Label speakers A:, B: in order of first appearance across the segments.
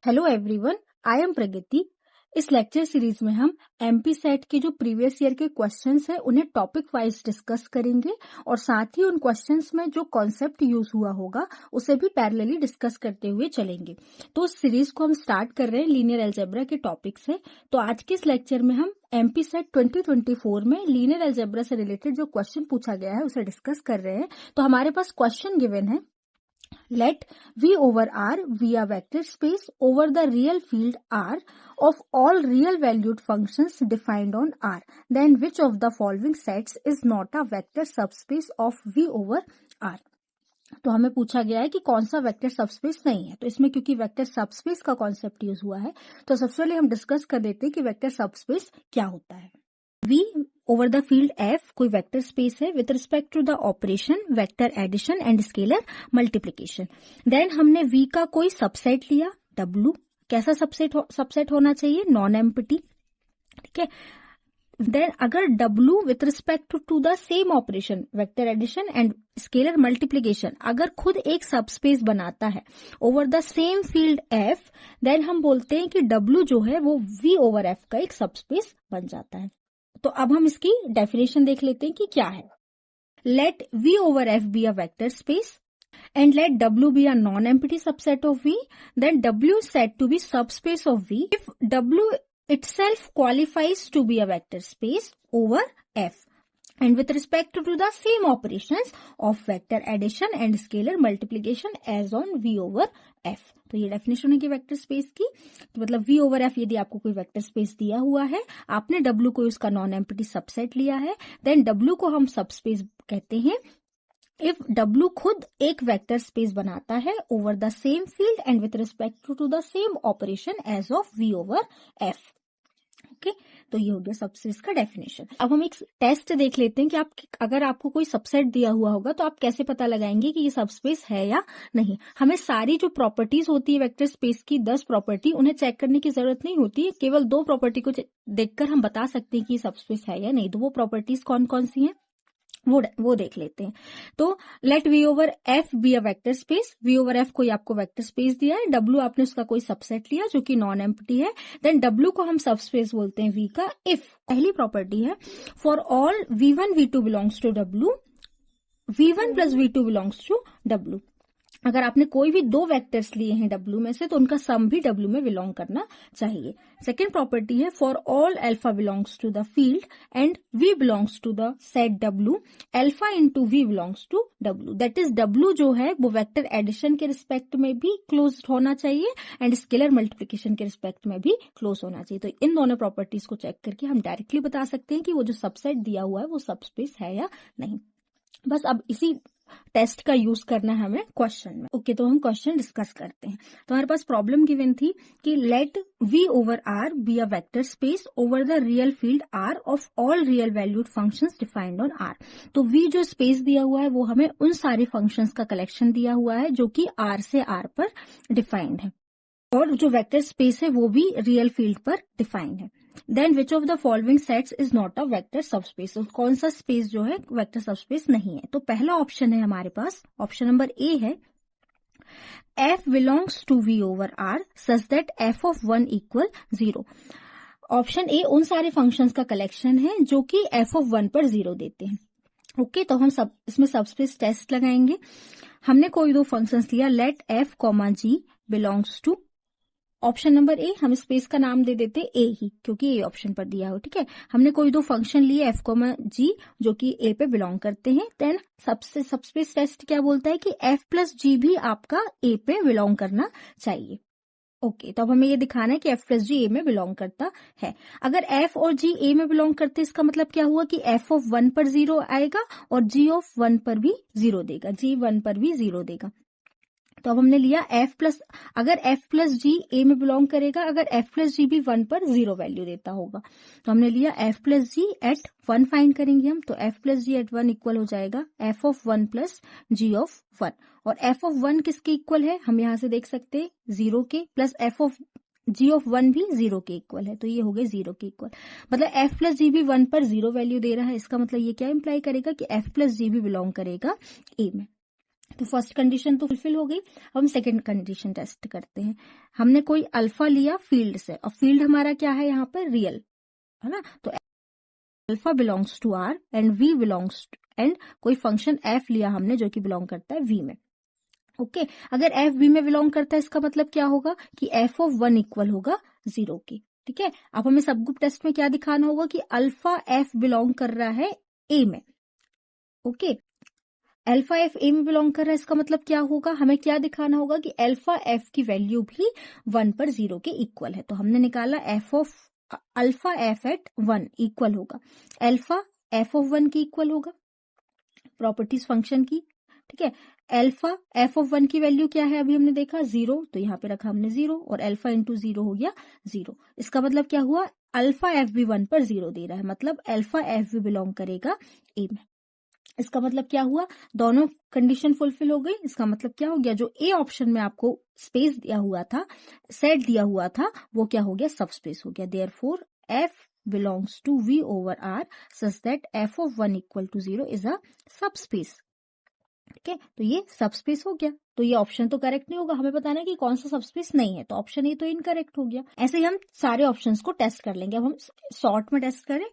A: Hello everyone, I am प्रगति। इस lecture series में हम एमपी सेट के जो प्रीवियस ईयर के क्वेश्चंस हैं उन्हें टॉपिक वाइज डिस्कस करेंगे और साथ ही उन क्वेश्चंस में जो कॉन्सेप्ट यूज हुआ होगा उसे भी पैरेलली डिस्कस करते हुए चलेंगे। तो इस सीरीज को हम स्टार्ट कर रहे हैं लीनियर अलजेब्रा के टॉपिक से। तो आज के इस लेक्चर में हम एमपी सेट 2024 में लीनियर अलजेब्रा से रिलेटेड जो क्वेश्चन पूछा गया है उसे डिस्कस कर रहे हैं। तो हमारे पास क्वेश्चन गिवन है, let V over R be a vector space over the real field R of all real valued functions defined on R. Then which of the following sets is not a vector subspace of V over R? तो हमें पूछा गया है कि कौन सा vector subspace नहीं है। तो इसमें क्योंकि वेक्टर सबस्पेस का कॉन्सेप्ट यूज हुआ है तो सबसे पहले हम डिस्कस कर देते हैं कि वेक्टर सबस्पेस क्या होता है। V over the field F कोई वेक्टर स्पेस है with respect to the operation vector addition and scalar multiplication. Then हमने V का कोई सबसेट लिया W। कैसा सबसेट होना चाहिए? Non empty. ठीक है। देन अगर W with respect to the same operation vector addition and scalar multiplication अगर खुद एक सबस्पेस बनाता है over the same field F, then हम बोलते हैं कि W जो है वो V ओवर F का एक सबस्पेस बन जाता है। तो अब हम इसकी डेफिनेशन देख लेते हैं कि क्या है। Let V over F be a vector space and let W be a non empty subset of V, then W is said to be subspace of V if W itself qualifies to be a vector space over F and with respect to the same operations of vector addition and scalar multiplication as on V over F। तो ये definition है कि vector space की। तो मतलब V over F यदि आपको कोई वेक्टर स्पेस दिया हुआ है, आपने W को उसका नॉन एम्प्टी सबसेट लिया है, देन W को हम सबस्पेस कहते हैं इफ W खुद एक वेक्टर स्पेस बनाता है over the same field and with respect to the same operation as of V over F। Okay, तो ये हो गया सबस्पेस का डेफिनेशन। अब हम एक टेस्ट देख लेते हैं कि अगर आपको कोई सबसेट दिया हुआ होगा तो आप कैसे पता लगाएंगे कि ये सबस्पेस है या नहीं। हमें सारी जो प्रॉपर्टीज होती है वेक्टर स्पेस की 10 प्रॉपर्टी उन्हें चेक करने की जरूरत नहीं होती है, केवल 2 प्रॉपर्टी को देखकर हम बता सकते हैं कि सबस्पेस है या नहीं। तो वो प्रॉपर्टीज कौन कौन सी हैं वो देख लेते हैं। तो let V over F be a vector space. V over F कोई आपको वेक्टर स्पेस दिया है, W आपने उसका कोई सबसेट लिया जो कि नॉन एम्प्टी है, देन W को हम सबस्पेस बोलते हैं V का इफ पहली प्रॉपर्टी है for all V1 V2 belongs to W, V1 plus V2 belongs to W। अगर आपने कोई भी 2 वेक्टर्स लिए हैं W में से तो उनका सम भी W में बिलोंग करना चाहिए। सेकेंड प्रॉपर्टी है for all alpha belongs to the field and V belongs to the set W, alpha into V belongs to W। That is W जो है वो वेक्टर एडिशन के रिस्पेक्ट में भी क्लोज होना चाहिए एंड स्केलर मल्टीप्लिकेशन के रिस्पेक्ट में भी क्लोज होना चाहिए। तो इन दोनों प्रॉपर्टीज को चेक करके हम डायरेक्टली बता सकते हैं कि वो जो सबसेट दिया हुआ है वो सबस्पेस है या नहीं। बस अब इसी टेस्ट का यूज करना है हमें क्वेश्चन में। ओके, तो हम क्वेश्चन डिस्कस करते हैं। तो हमारे पास प्रॉब्लम गिवन थी कि let V over R be a vector space over the real field R of all real valued functions defined on R। तो V जो स्पेस दिया हुआ है वो हमें उन सारे फंक्शंस का कलेक्शन दिया हुआ है जो कि R से R पर डिफाइंड है और जो वेक्टर स्पेस है वो भी रियल फील्ड पर डिफाइंड है। Then which of the following sets is not a vector subspace. कौन सा स्पेस जो है वेक्टर सबस्पेस नहीं है। तो पहला ऑप्शन है हमारे पास, ऑप्शन नंबर ए है F belongs to V over R such that F of 1 equal 0। Option A उन सारे फंक्शंस का कलेक्शन है जो कि F ऑफ 1 पर 0 देते हैं। ओके, तो हम इसमें सबस्पेस टेस्ट लगाएंगे। हमने कोई 2 फंक्शंस लिया, let F comma G belongs to option number A, हम स्पेस का नाम दे देते ए ही क्योंकि ए ऑप्शन पर दिया हो। ठीक है, हमने कोई 2 फंक्शन लिए F कॉमा G जो कि ए पे बिलोंग करते हैं। देन सबस्पेस टेस्ट क्या बोलता है कि F प्लस G भी आपका ए पे बिलोंग करना चाहिए। ओके, तो अब हमें ये दिखाना है कि F प्लस G ए में बिलोंग करता है। अगर F और G ए में बिलोंग करते इसका मतलब क्या हुआ कि F ऑफ 1 पर 0 आएगा और G ऑफ 1 पर भी 0 देगा, G 1 पर भी 0 देगा। तो अब हमने लिया अगर F प्लस G ए में बिलोंग करेगा, अगर F प्लस G भी 1 पर 0 वैल्यू देता होगा। तो हमने लिया F plus G at 1 find करेंगे हम। तो F plus G at 1 equal हो जाएगा F of 1 plus G of 1। और F ऑफ 1 किसके इक्वल है हम यहाँ से देख सकते हैं 0 के, plus F of G of 1 भी 0 के इक्वल है। तो ये हो गए 0 के इक्वल। मतलब F प्लस G भी 1 पर 0 वैल्यू दे रहा है। इसका मतलब ये क्या इंप्लाई करेगा कि F प्लस G भी बिलोंग करेगा ए में। तो फर्स्ट कंडीशन तो फुलफिल हो गई। अब हम सेकंड कंडीशन टेस्ट करते हैं। हमने कोई अल्फा लिया फील्ड से, और फील्ड हमारा क्या है यहाँ पर, रियल है ना। तो alpha belongs to R and V belongs एंड कोई फंक्शन एफ लिया हमने जो कि बिलोंग करता है वी में। ओके अगर एफ वी में बिलोंग करता है इसका मतलब क्या होगा कि एफ ऑफ 1 इक्वल होगा 0 के। ठीक है, अब हमें सब ग्रुप टेस्ट में क्या दिखाना होगा कि अल्फा एफ बिलोंग कर रहा है ए में। ओके अल्फा एफ ए में बिलोंग कर रहा है इसका मतलब क्या होगा, हमें क्या दिखाना होगा कि अल्फा एफ की वैल्यू भी 1 पर 0 के इक्वल है। तो हमने निकाला F of alpha F at 1 equal होगा अल्फा एफ ऑफ 1 की इक्वल होगा प्रॉपर्टीज फंक्शन की। ठीक है, अल्फा एफ ऑफ 1 की वैल्यू क्या है, अभी हमने देखा 0, तो यहाँ पे रखा हमने 0 और अल्फा इंटू 0 हो गया 0। इसका मतलब क्या हुआ, अल्फा एफ भी 1 पर 0 दे रहा है, मतलब अल्फा एफ भी बिलोंग करेगा ए में। इसका मतलब क्या हुआ, दोनों कंडीशन फुलफिल हो गई। इसका मतलब क्या हो गया, जो ए ऑप्शन में आपको स्पेस दिया हुआ था, सेट दिया हुआ था, वो क्या हो गया, सब स्पेस हो गया। Therefore F belongs to V over R such that F of 1 equal to 0 is a subspace. ठीक है, तो ये सब स्पेस हो गया। तो ये ऑप्शन तो करेक्ट नहीं होगा, हमें बताना है कि कौन सा सब स्पेस नहीं है, तो ऑप्शन ए तो इनकरेक्ट हो गया। ऐसे ही हम सारे ऑप्शंस को टेस्ट कर लेंगे। अब हम शॉर्ट में टेस्ट करें।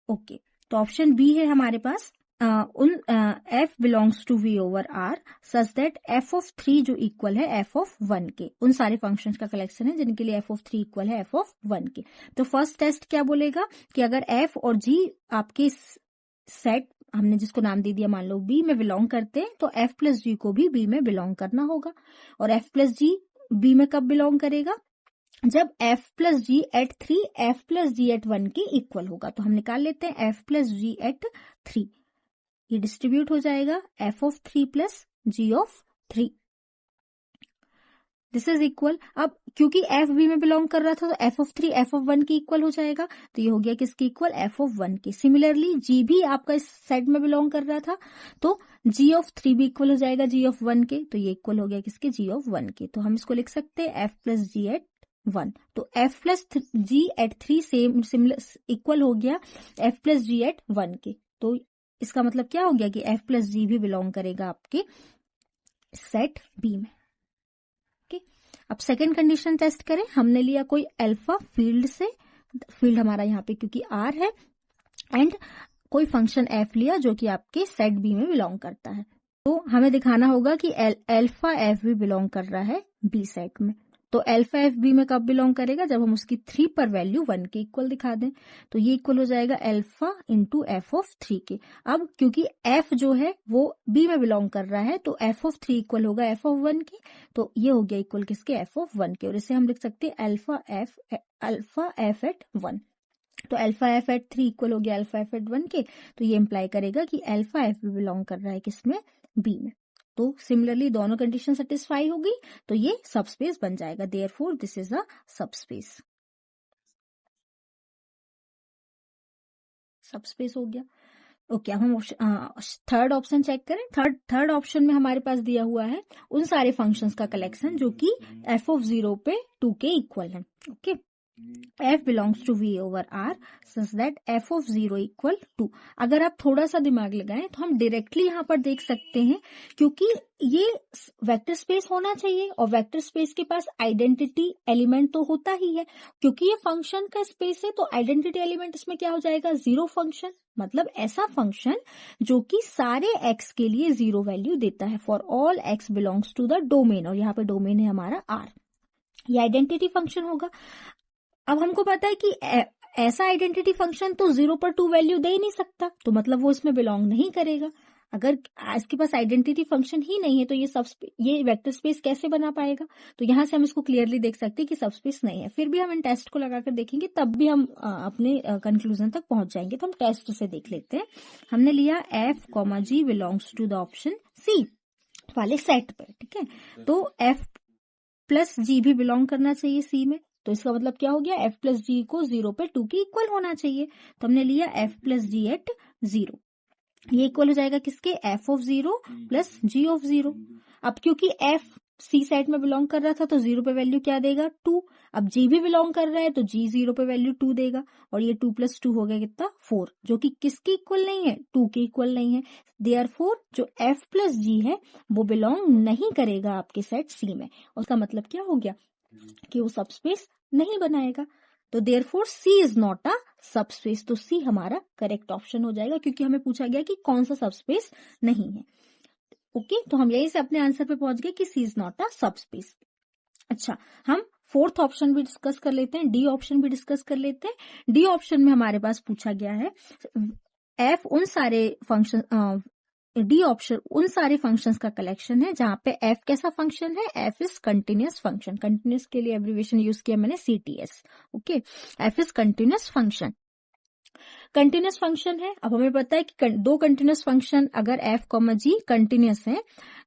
A: ओके तो ऑप्शन बी है हमारे पास, F belongs to V over R such that F of 3 जो इक्वल है एफ ऑफ 1 के। उन सारे फंक्शंस का कलेक्शन है जिनके लिए एफ ऑफ 3 इक्वल है एफ ऑफ 1 के। तो फर्स्ट टेस्ट क्या बोलेगा कि अगर एफ और जी आपके सेट, हमने जिसको नाम दे दिया मान लो बी में बिलोंग करते हैं, तो एफ प्लस जी को भी बी में बिलोंग करना होगा। और एफ प्लस जी बी में कब बिलोंग करेगा, जब एफ प्लस जी एट 3 एफ प्लस जी एट 1 के इक्वल होगा। तो हम निकाल लेते हैं एफ प्लस जी एट 3, ये डिस्ट्रीब्यूट हो जाएगा F of 3 plus G of 3, this is equal. अब क्योंकि एफ बी में बिलोंग कर रहा था तो एफ ऑफ 3 एफ ऑफ 1 के इक्वल हो जाएगा, तो ये हो गया किसके इक्वल, एफ ऑफ 1 के। सिमिलरली जी भी आपका इस सेट में बिलोंग कर रहा था, तो जी ऑफ 3 भी इक्वल हो जाएगा जी ऑफ 1 के, तो ये इक्वल हो गया किसके, जी ऑफ 1 के। तो हम इसको लिख सकते हैं एफ प्लस जी एट 1, तो एफ प्लस जी एट 3 सेम सिमिलर इक्वल हो गया एफ प्लस जी एट 1 के। तो इसका मतलब क्या हो गया कि एफ प्लस जी भी बिलोंग करेगा आपके सेट बी में। ओके अब सेकंड कंडीशन टेस्ट करें। हमने लिया कोई अल्फा फील्ड से, फील्ड हमारा यहाँ पे क्योंकि आर है, एंड कोई फंक्शन एफ लिया जो कि आपके सेट बी में बिलोंग करता है। तो हमें दिखाना होगा कि अल्फा एफ भी बिलोंग कर रहा है बी सेट में। तो अल्फा एफ बी में कब बिलोंग करेगा, जब हम उसकी 3 पर वैल्यू 1 के इक्वल दिखा दें, तो ये इक्वल हो जाएगा अल्फा इंटू एफ ऑफ 3 के। अब क्योंकि एफ जो है वो बी में बिलोंग कर रहा है, तो एफ ऑफ 3 इक्वल होगा एफ ऑफ 1 के, तो ये हो गया इक्वल किसके, एफ ऑफ 1 के। और इसे हम लिख सकते हैं अल्फा एफ एट 1, तो अल्फा एफ एट 3 इक्वल हो गया अल्फा एफ एट 1 के। तो ये इंप्लाई करेगा कि अल्फा एफ भी बिलोंग कर रहा है किसमें, बी में। तो सिमिलरली दोनों कंडीशन सेटिस्फाई हो गई, तो ये सबस्पेस बन जाएगा। Therefore this is a subspace, subspace हो गया। ओके अब हम थर्ड ऑप्शन चेक करें। थर्ड ऑप्शन में हमारे पास दिया हुआ है उन सारे फंक्शंस का कलेक्शन जो कि एफ ऑफ 0 पे 2 के इक्वल है। Okay f belongs to v over r such that f of 0 equal to। अगर आप थोड़ा सा दिमाग लगाएं तो हम डायरेक्टली यहाँ पर देख सकते हैं, क्योंकि ये वेक्टर स्पेस होना चाहिए और वेक्टर स्पेस के पास आइडेंटिटी एलिमेंट तो होता ही है। क्योंकि ये फंक्शन का स्पेस है तो आइडेंटिटी एलिमेंट इसमें क्या हो जाएगा, 0 फंक्शन, मतलब ऐसा फंक्शन जो कि सारे x के लिए 0 वैल्यू देता है, for all x belongs to the domain, और यहाँ पे डोमेन है हमारा r, ये आइडेंटिटी फंक्शन होगा। अब हमको पता है कि ऐसा आइडेंटिटी फंक्शन तो 0 पर 2 वैल्यू दे ही नहीं सकता, तो मतलब वो इसमें बिलोंग नहीं करेगा। अगर इसके पास आइडेंटिटी फंक्शन ही नहीं है तो ये वेक्टर स्पेस कैसे बना पाएगा। तो यहाँ से हम इसको क्लियरली देख सकते हैं कि सबस्पेस नहीं है। फिर भी हम इन टेस्ट को लगाकर देखेंगे, तब भी हम अपने कंक्लूजन तक पहुंच जाएंगे। तो हम टेस्ट से देख लेते हैं। हमने लिया F comma G belongs to the option C वाले सेट पर, ठीक है, तो एफ प्लस जी भी बिलोंग करना चाहिए सी में। तो इसका मतलब क्या हो गया, f प्लस जी को 0 पे 2 के इक्वल होना चाहिए। तो हमने लिया f प्लस जी एट 0, ये इक्वल हो जाएगा किसके, f of 0 plus g of 0। अब क्योंकि f सी सेट में बिलोंग कर रहा था तो 0 पे वैल्यू क्या देगा 2। अब जी भी बिलोंग कर रहा है तो जी 0 पे वैल्यू 2 देगा और ये 2 + 2 हो गया कितना 4, जो कि किसकी इक्वल नहीं है 2 के इक्वल नहीं है। देयरफॉर जो F + G है वो बिलोंग नहीं करेगा आपके सेट सी में। उसका मतलब क्या हो गया कि वो सबस्पेस नहीं बनाएगा। तो therefore C is not a subspace, तो सी हमारा करेक्ट ऑप्शन हो जाएगा क्योंकि हमें पूछा गया कि कौन सा सबस्पेस नहीं है। ओके, तो हम यही से अपने आंसर पे पहुंच गए कि सी इज नॉट अ सबस्पेस। अच्छा, हम फोर्थ ऑप्शन भी डिस्कस कर लेते हैं, डी ऑप्शन भी डिस्कस कर लेते हैं। डी ऑप्शन में हमारे पास पूछा गया है एफ उन सारे फंक्शन डी ऑप्शन उन सारे फंक्शंस का कलेक्शन है जहां पे एफ कैसा फंक्शन है, F is continuous function. Continuous के लिए एब्रिविएशन यूज किया मैंने CTS। Okay, F is continuous function. Continuous function है। अब हमें पता है कि दो कंटिन्यूअस फंक्शन अगर एफ कॉमा जी कंटिन्यूअस है,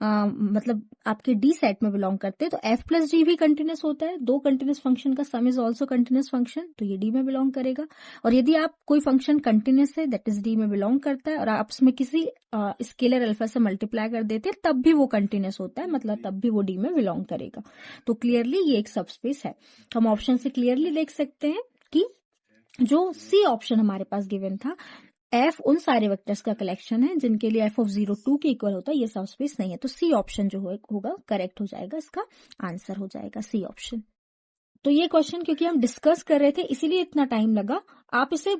A: मतलब आपके डी सेट में बिलोंग करते हैं, तो एफ + जी भी कंटिन्यूअस होता है। दो कंटिन्यूअस फंक्शन का सम इज ऑल्सो कंटिन्यूअस फंक्शन, तो ये डी में बिलोंग करेगा। और यदि आप कोई फंक्शन कंटिन्यूअस है दैट इज डी में बिलोंग करता है और आप उसमें किसी स्केलर अल्फा से मल्टीप्लाई कर देते हैं तब भी वो कंटिन्यूअस होता है, मतलब तब भी वो डी में बिलोंग करेगा। तो क्लियरली ये एक सबस्पेस है। हम ऑप्शन से क्लियरली देख सकते हैं कि जो सी ऑप्शन हमारे पास गिवन था, एफ उन सारे वेक्टर्स का कलेक्शन है जिनके लिए एफ ऑफ 0 2 के इक्वल होता है, ये सबस्पेस नहीं है। तो सी ऑप्शन जो होगा करेक्ट हो जाएगा, इसका आंसर हो जाएगा सी ऑप्शन। तो ये क्वेश्चन क्योंकि हम डिस्कस कर रहे थे इसीलिए इतना टाइम लगा। आप इसे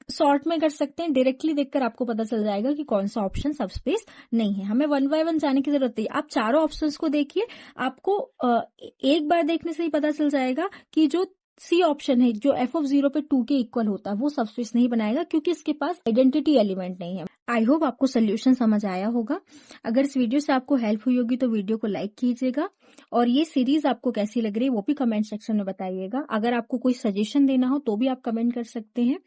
A: शॉर्ट में कर सकते हैं, डायरेक्टली देखकर आपको पता चल जाएगा कि कौन सा ऑप्शन सबस्पेस नहीं है। हमें 1 बाय 1 जाने की जरूरत नहीं, आप चारों ऑप्शंस को देखिए, आपको एक बार देखने से ही पता चल जाएगा कि जो सी ऑप्शन है जो एफ ऑफ 0 पे 2 के इक्वल होता है वो सबस्पेस नहीं बनाएगा क्योंकि इसके पास आइडेंटिटी एलिमेंट नहीं है। आई होप आपको सोल्यूशन समझ आया होगा। अगर इस वीडियो से आपको हेल्प हुई होगी तो वीडियो को लाइक कीजिएगा और ये सीरीज आपको कैसी लग रही है वो भी कमेंट सेक्शन में बताइएगा। अगर आपको कोई सजेशन देना हो तो भी आप कमेंट कर सकते हैं।